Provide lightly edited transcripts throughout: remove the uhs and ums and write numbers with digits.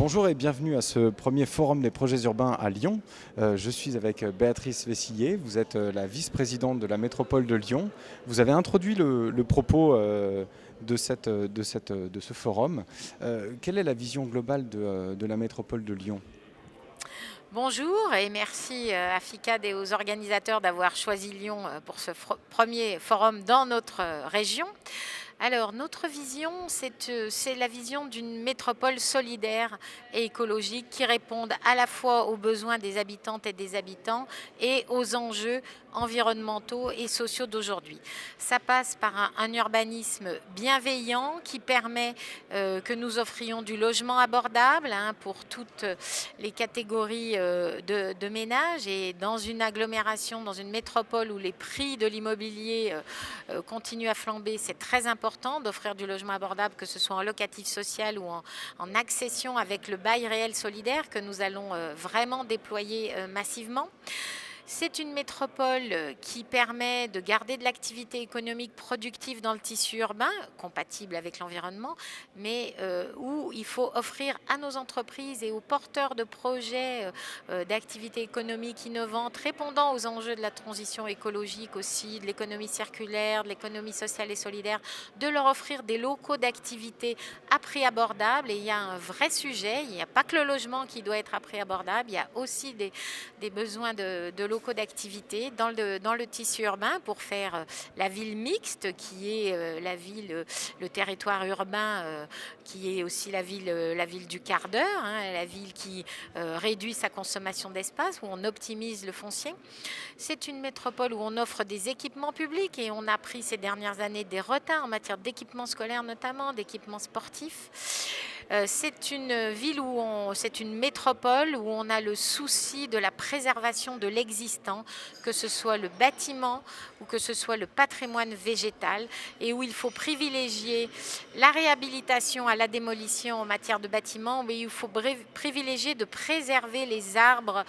Bonjour et bienvenue à ce premier forum des projets urbains à Lyon. Je suis avec Béatrice Vessillier, vous êtes la vice-présidente de la métropole de Lyon. Vous avez introduit le propos de ce forum. Quelle est la vision globale de la métropole de Lyon ? Bonjour et merci à FICAD et aux organisateurs d'avoir choisi Lyon pour ce premier forum dans notre région. Alors, notre vision, c'est la vision d'une métropole solidaire et écologique qui réponde à la fois aux besoins des habitantes et des habitants et aux enjeux environnementaux et sociaux d'aujourd'hui. Ça passe par un urbanisme bienveillant qui permet que nous offrions du logement abordable pour toutes les catégories de ménages, et dans une agglomération, dans une métropole où les prix de l'immobilier continuent à flamber, c'est très important d'offrir du logement abordable, que ce soit en locatif social ou en accession avec le bail réel solidaire que nous allons vraiment déployer massivement. C'est une métropole qui permet de garder de l'activité économique productive dans le tissu urbain, compatible avec l'environnement, mais où il faut offrir à nos entreprises et aux porteurs de projets d'activités économiques innovantes, répondant aux enjeux de la transition écologique aussi, de l'économie circulaire, de l'économie sociale et solidaire, de leur offrir des locaux d'activité à prix abordable. Et il y a un vrai sujet, il n'y a pas que le logement qui doit être à prix abordable, il y a aussi des besoins de locaux d'activité dans le tissu urbain pour faire la ville mixte, qui est la ville, le territoire urbain, qui est aussi la ville du quart d'heure, la ville qui réduit sa consommation d'espace, où on optimise le foncier. C'est une métropole où on offre des équipements publics, et on a pris ces dernières années des retards en matière d'équipements scolaires, notamment d'équipements sportifs. C'est une ville c'est une métropole où on a le souci de la préservation de l'existant, que ce soit le bâtiment ou que ce soit le patrimoine végétal, et où il faut privilégier la réhabilitation à la démolition en matière de bâtiments, mais il faut privilégier de préserver les arbres,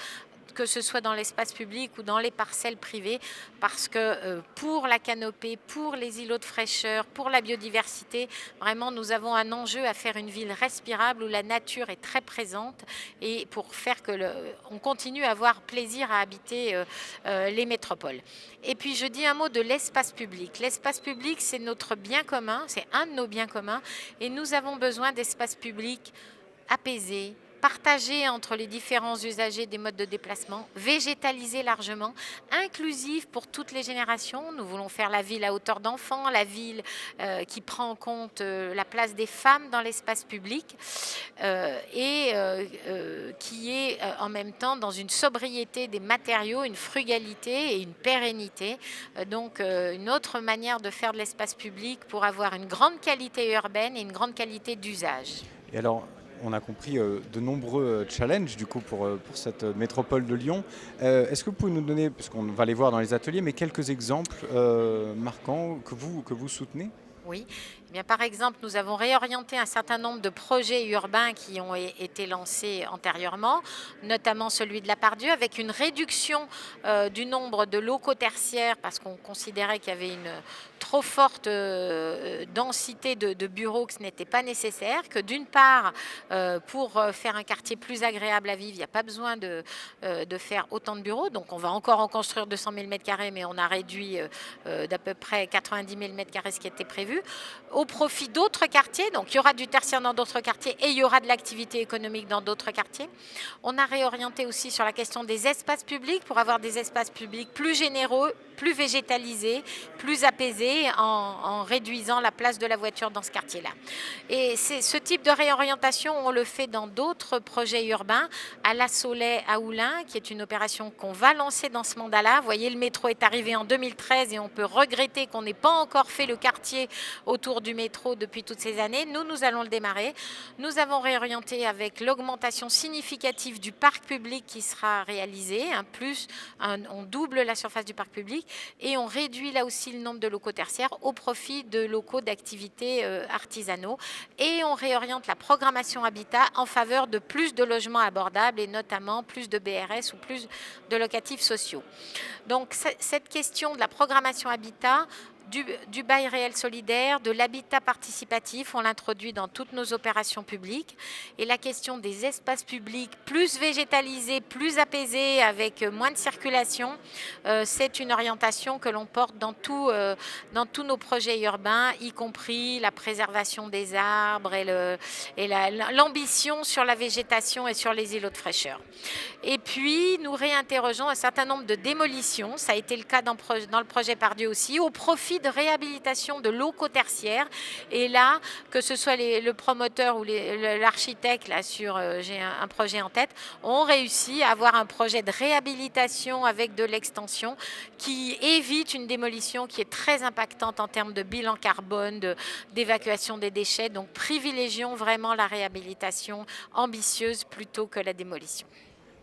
que ce soit dans l'espace public ou dans les parcelles privées, parce que pour la canopée, pour les îlots de fraîcheur, pour la biodiversité, vraiment nous avons un enjeu à faire une ville respirable où la nature est très présente, et pour faire que on continue à avoir plaisir à habiter les métropoles. Et puis je dis un mot de l'espace public. L'espace public, c'est notre bien commun, c'est un de nos biens communs, et nous avons besoin d'espaces publics apaisés, partagé entre les différents usagers des modes de déplacement, végétalisé largement, inclusif pour toutes les générations. Nous voulons faire la ville à hauteur d'enfant, la ville qui prend en compte la place des femmes dans l'espace public, et qui est en même temps dans une sobriété des matériaux, une frugalité et une pérennité. Donc une autre manière de faire de l'espace public pour avoir une grande qualité urbaine et une grande qualité d'usage. Et alors, on a compris de nombreux challenges du coup pour cette métropole de Lyon. Est-ce que vous pouvez nous donner, puisqu'on va les voir dans les ateliers, mais quelques exemples marquants que vous soutenez ? Oui. Eh bien, par exemple, nous avons réorienté un certain nombre de projets urbains qui ont été lancés antérieurement, notamment celui de la Part-Dieu, avec une réduction du nombre de locaux tertiaires, parce qu'on considérait qu'il y avait une trop forte densité de bureaux, que ce n'était pas nécessaire, que d'une part, pour faire un quartier plus agréable à vivre, il n'y a pas besoin de faire autant de bureaux, donc on va encore en construire 200 000 m², mais on a réduit d'à peu près 90 000 m² ce qui était prévu, au profit d'autres quartiers. Donc il y aura du tertiaire dans d'autres quartiers et il y aura de l'activité économique dans d'autres quartiers. On a réorienté aussi sur la question des espaces publics pour avoir des espaces publics plus généreux, plus végétalisés, plus apaisés, en réduisant la place de la voiture dans ce quartier-là. Et ce type de réorientation, on le fait dans d'autres projets urbains, à La Saulais, à Oullins, qui est une opération qu'on va lancer dans ce mandat-là. Vous voyez, le métro est arrivé en 2013 et on peut regretter qu'on n'ait pas encore fait le quartier autour du métro depuis toutes ces années. Nous allons le démarrer. Nous avons réorienté avec l'augmentation significative du parc public qui sera réalisé. On double la surface du parc public et on réduit là aussi le nombre de locaux tertiaires au profit de locaux d'activités artisanaux. Et on réoriente la programmation habitat en faveur de plus de logements abordables et notamment plus de BRS ou plus de locatifs sociaux. Donc cette question de la programmation habitat du bail réel solidaire, de l'habitat participatif, on l'introduit dans toutes nos opérations publiques. Et la question des espaces publics plus végétalisés, plus apaisés, avec moins de circulation, c'est une orientation que l'on porte dans tous nos projets urbains, y compris la préservation des arbres et l'ambition sur la végétation et sur les îlots de fraîcheur. Et puis, nous réinterrogeons un certain nombre de démolitions, ça a été le cas dans le projet Pardieu aussi, au profit de réhabilitation de locaux tertiaires. Et là, que ce soit le promoteur ou l'architecte, là, j'ai un projet en tête, ont réussi à avoir un projet de réhabilitation avec de l'extension qui évite une démolition qui est très impactante en termes de bilan carbone, d'évacuation des déchets. Donc, privilégions vraiment la réhabilitation ambitieuse plutôt que la démolition.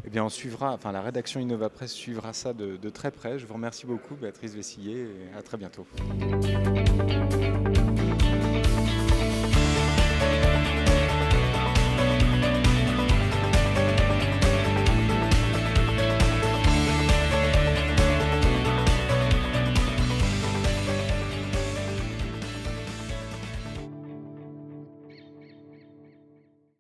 Eh bien, on suivra, enfin la rédaction InnovaPress suivra ça de très près. Je vous remercie beaucoup, Béatrice Vessillier, et à très bientôt.